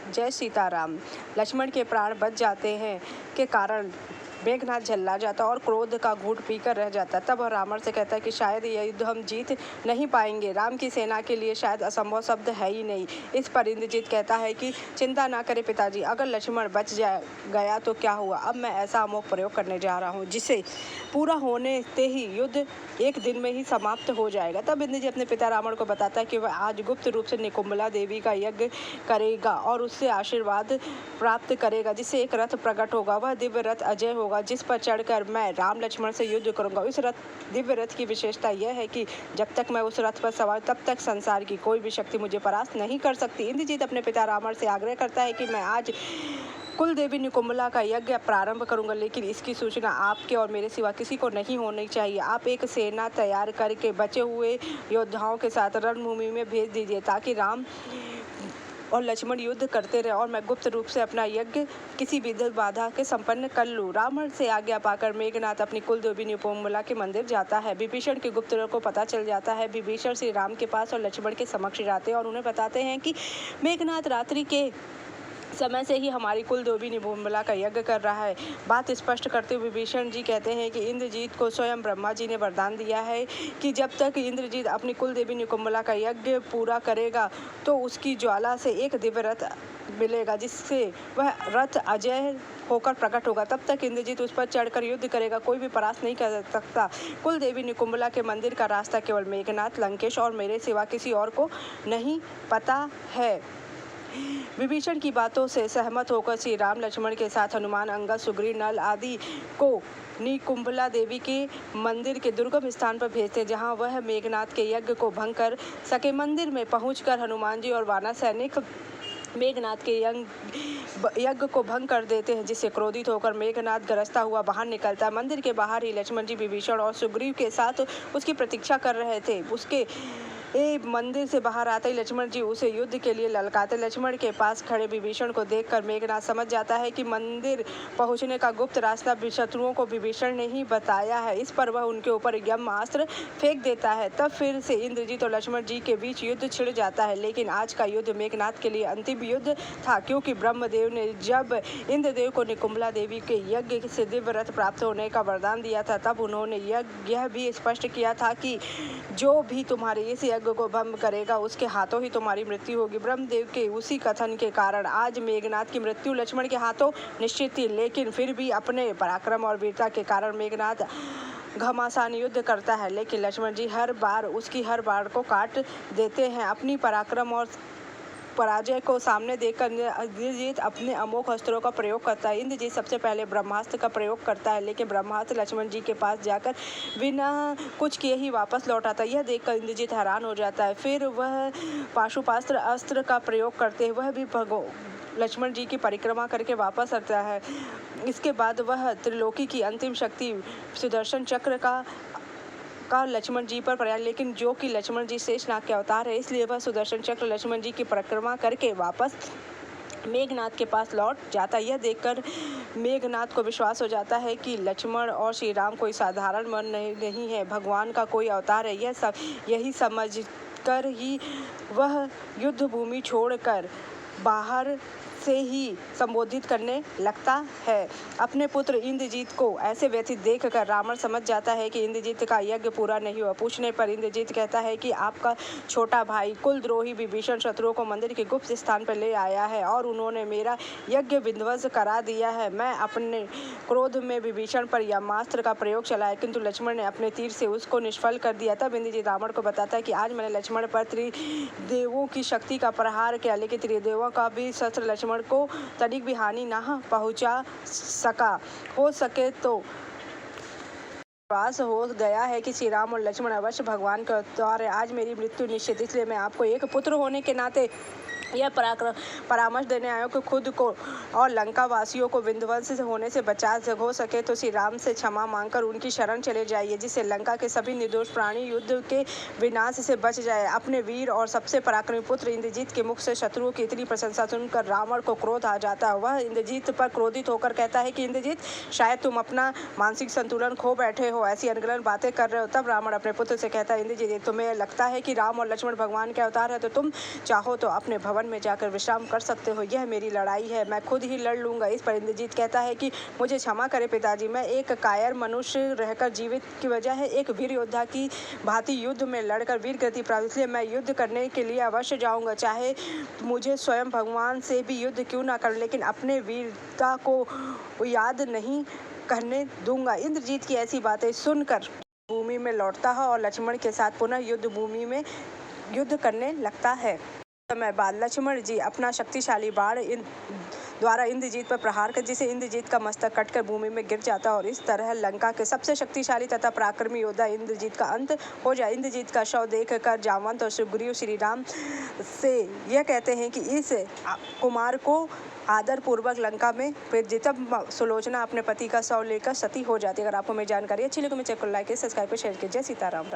जय सीताराम। लक्ष्मण के प्राण बच जाते हैं के कारण मेघनाथ झल्ला जाता और क्रोध का घूंट पीकर रह जाता। तब वह रावण से कहता है कि शायद यह युद्ध हम जीत नहीं पाएंगे। राम की सेना के लिए शायद असंभव शब्द है ही नहीं। इस पर इंद्रजीत कहता है कि चिंता ना करें पिताजी, अगर लक्ष्मण बच गया तो क्या हुआ। अब मैं ऐसा अमोघ प्रयोग करने जा रहा हूँ जिसे पूरा होने ते ही युद्ध एक दिन में ही समाप्त हो जाएगा। तब इंद्रजीत अपने पिता रावण को बताता है कि वह आज गुप्त रूप से निकुंभला देवी का यज्ञ करेगा और उससे आशीर्वाद प्राप्त करेगा, जिससे एक रथ प्रकट होगा। वह दिव्य रथ अजय होगा, जिस पर चढ़कर मैं राम लक्ष्मण से युद्ध करूंगा। इस दिव्य रथ की विशेषता यह है कि जब तक मैं उस रथ पर सवार तब तक संसार की कोई भी शक्ति मुझे परास्त नहीं कर सकती। इंद्रजीत अपने पिता रावण से आग्रह करता है कि मैं आज कुल देवी निकुंभला का यज्ञ प्रारंभ करूंगा, लेकिन इसकी सूचना आपके और मेरे सिवा किसी को नहीं होनी चाहिए। आप एक सेना तैयार करके बचे हुए योद्धाओं के साथ रणभूमि में भेज दीजिए ताकि राम और लक्ष्मण युद्ध करते रहे और मैं गुप्त रूप से अपना यज्ञ किसी विधि बाधा के संपन्न कर लूं। रावण से आज्ञा पाकर मेघनाथ अपनी कुल देवी निकुंभला के मंदिर जाता है। विभीषण के गुप्तचर को पता चल जाता है। विभीषण श्री राम के पास और लक्ष्मण के समक्ष जाते हैं और उन्हें बताते हैं कि मेघनाथ रात्रि के समय से ही हमारी कुल देवी निकुंभला का यज्ञ कर रहा है। बात स्पष्ट करते हुए विभीषण जी कहते हैं कि इंद्रजीत को स्वयं ब्रह्मा जी ने वरदान दिया है कि जब तक इंद्रजीत अपनी कुल देवी निकुंभला का यज्ञ पूरा करेगा तो उसकी ज्वाला से एक दिव्य रथ मिलेगा, जिससे वह रथ अजय होकर प्रकट होगा। तब तक इंद्रजीत उस पर चढ़कर युद्ध करेगा, कोई भी परास्त नहीं कर सकता। कुल देवी निकुंभला के मंदिर का रास्ता केवल मेघनाथ, लंकेश और मेरे सिवा किसी और को नहीं पता है। विभीषण की बातों से सहमत होकर श्री राम लक्ष्मण के साथ हनुमान, अंगद, सुग्रीव, नल आदि को निकुंभला देवी के मंदिर के दुर्गम स्थान पर भेजते, जहां वह मेघनाथ के यज्ञ को भंग कर सके। मंदिर में पहुंचकर हनुमान जी और वानर सैनिक मेघनाथ के यज्ञ को भंग कर देते हैं, जिससे क्रोधित होकर मेघनाथ गरजता हुआ बाहर निकलता है। मंदिर के बाहर ही लक्ष्मण जी विभीषण और सुग्रीव के साथ उसकी प्रतीक्षा कर रहे थे। उसके मंदिर से बाहर आते ही लक्ष्मण जी उसे युद्ध के लिए ललकारते। लक्ष्मण के पास खड़े विभीषण को देखकर मेघनाथ समझ जाता है कि मंदिर पहुंचने का गुप्त रास्ता शत्रुओं को विभीषण ने ही बताया है। इस पर वह उनके ऊपर ब्रह्मास्त्र फेंक देता है। तब फिर से इंद्रजीत और लक्ष्मण जी के बीच युद्ध छिड़ जाता है, लेकिन आज का युद्ध मेघनाथ के लिए अंतिम युद्ध था, क्योंकि ब्रह्मदेव ने जब इंद्रदेव को निकुंभला देवी के यज्ञ से दिव्य रथ प्राप्त होने का वरदान दिया था, तब उन्होंने यह भी स्पष्ट किया था कि जो भी तुम्हारे इस यज्ञ को भंग करेगा उसके हाथों ही तुम्हारी मृत्यु होगी। ब्रह्मदेव के उसी कथन के कारण आज मेघनाथ की मृत्यु लक्ष्मण के हाथों निश्चित थी, लेकिन फिर भी अपने पराक्रम और वीरता के कारण मेघनाथ घमासान युद्ध करता है, लेकिन लक्ष्मण जी हर बार को काट देते हैं। अपनी पराक्रम और पराजय को सामने देखकर इंद्रजीत अपने अमोघ अस्त्रों का प्रयोग करता है। इंद्रजीत सबसे पहले ब्रह्मास्त्र का प्रयोग करता है, लेकिन ब्रह्मास्त्र लक्ष्मण जी के पास जाकर बिना कुछ किए ही वापस लौट आता है। यह देखकर इंद्रजीत हैरान हो जाता है। फिर वह पाशुपास्त्र अस्त्र का प्रयोग करते हुए वह भी लक्ष्मण जी की परिक्रमा करके वापस आता है। इसके बाद वह त्रिलोकी की अंतिम शक्ति सुदर्शन चक्र का लक्ष्मण जी पर प्रयास, लेकिन जो कि लक्ष्मण जी शेषनाग के अवतार है, इसलिए वह सुदर्शन चक्र लक्ष्मण जी की परिक्रमा करके वापस मेघनाथ के पास लौट जाता है। यह देखकर मेघनाथ को विश्वास हो जाता है कि लक्ष्मण और श्री राम कोई साधारण मन नहीं है, भगवान का कोई अवतार है। यही समझकर ही वह युद्ध भूमि छोड़कर बाहर से ही संबोधित करने लगता है। अपने पुत्र इंद्रजीत को ऐसे व्यथित देखकर रावण समझ जाता है कि इंद्रजीत का यज्ञ पूरा नहीं हुआ। पूछने पर इंद्रजीत कहता है कि आपका छोटा भाई कुलद्रोही विभीषण शत्रुओं को मंदिर के गुप्त स्थान पर ले आया है और उन्होंने मेरा यज्ञ विध्वंस करा दिया है। मैं अपने क्रोध में विभीषण पर ब्रह्मास्त्र का प्रयोग चलाया, किंतु लक्ष्मण ने अपने तीर से उसको निष्फल कर दिया। तब इंद्रजीत रावण को बताता है कि आज मैंने लक्ष्मण पर त्रिदेवों की शक्ति का प्रहार किया, लेकिन त्रिदेवों का भी शस्त्र लक्ष्मण को तनिक भी हानि न पहुंचा सका। हो सके तो विश्वास हो गया है कि श्री राम और लक्ष्मण अवश्य भगवान के अवतार है। आज मेरी मृत्यु निश्चित, इसलिए मैं आपको एक पुत्र होने के नाते यह परामर्श देने आया कि खुद को और लंका वासियों को विध्वंस होने से बचा हो सके तो श्री राम से क्षमा मांगकर उनकी शरण चले जाइए, जिससे लंका के सभी निर्दोष प्राणी युद्ध के विनाश से बच जाए। अपने वीर और सबसे पराक्रमी पुत्र इंद्रजीत के मुख से शत्रुओं की इतनी प्रशंसा सुनकर रावण को क्रोध आ जाता है। वह इंद्रजीत पर क्रोधित होकर कहता है कि इंद्रजीत, शायद तुम अपना मानसिक संतुलन खो बैठे हो, ऐसी अनगढ़ बातें कर रहे हो। तब रावण अपने पुत्र से कहता है, इंद्रजीत, तुम्हें लगता है कि राम और लक्ष्मण भगवान के अवतार है, तो तुम चाहो तो अपने भवन वन में जाकर विश्राम कर सकते हो। यह मेरी लड़ाई है, मैं खुद ही लड़ लूँगा। इस पर इंद्रजीत कहता है कि मुझे क्षमा करें पिताजी, मैं एक कायर मनुष्य रहकर जीवित की वजह है एक वीर योद्धा की भांति युद्ध में लड़कर वीर गति प्राप्त, इसलिए मैं युद्ध करने के लिए अवश्य जाऊँगा, चाहे मुझे स्वयं भगवान से भी युद्ध क्यों ना कर, लेकिन अपने वीरता को याद नहीं करने दूंगा। इंद्रजीत की ऐसी बातें सुनकर भूमि में लौटता है और लक्ष्मण के साथ पुनः युद्ध भूमि में युद्ध करने लगता है। समय बाद लक्ष्मण जी अपना शक्तिशाली बाण द्वारा इंद्रजीत पर प्रहार कर, जिसे इंद्रजीत का मस्तक कटकर भूमि में गिर जाता है और इस तरह लंका के सबसे शक्तिशाली तथा पराक्रमी योद्धा इंद्रजीत का अंत हो जाए। इंद्रजीत का शव देखकर जामवंत और सुग्रीव श्री राम से यह कहते हैं कि इस कुमार को आदर पूर्वक लंका में भेज। तब सुलोचना अपने पति का शव लेकर सती हो जाती है। अगर आपको मेरी जानकारी अच्छी लगी तो मुझे लाइक सब्सक्राइब शेयर कीजिए। जय सीताराम।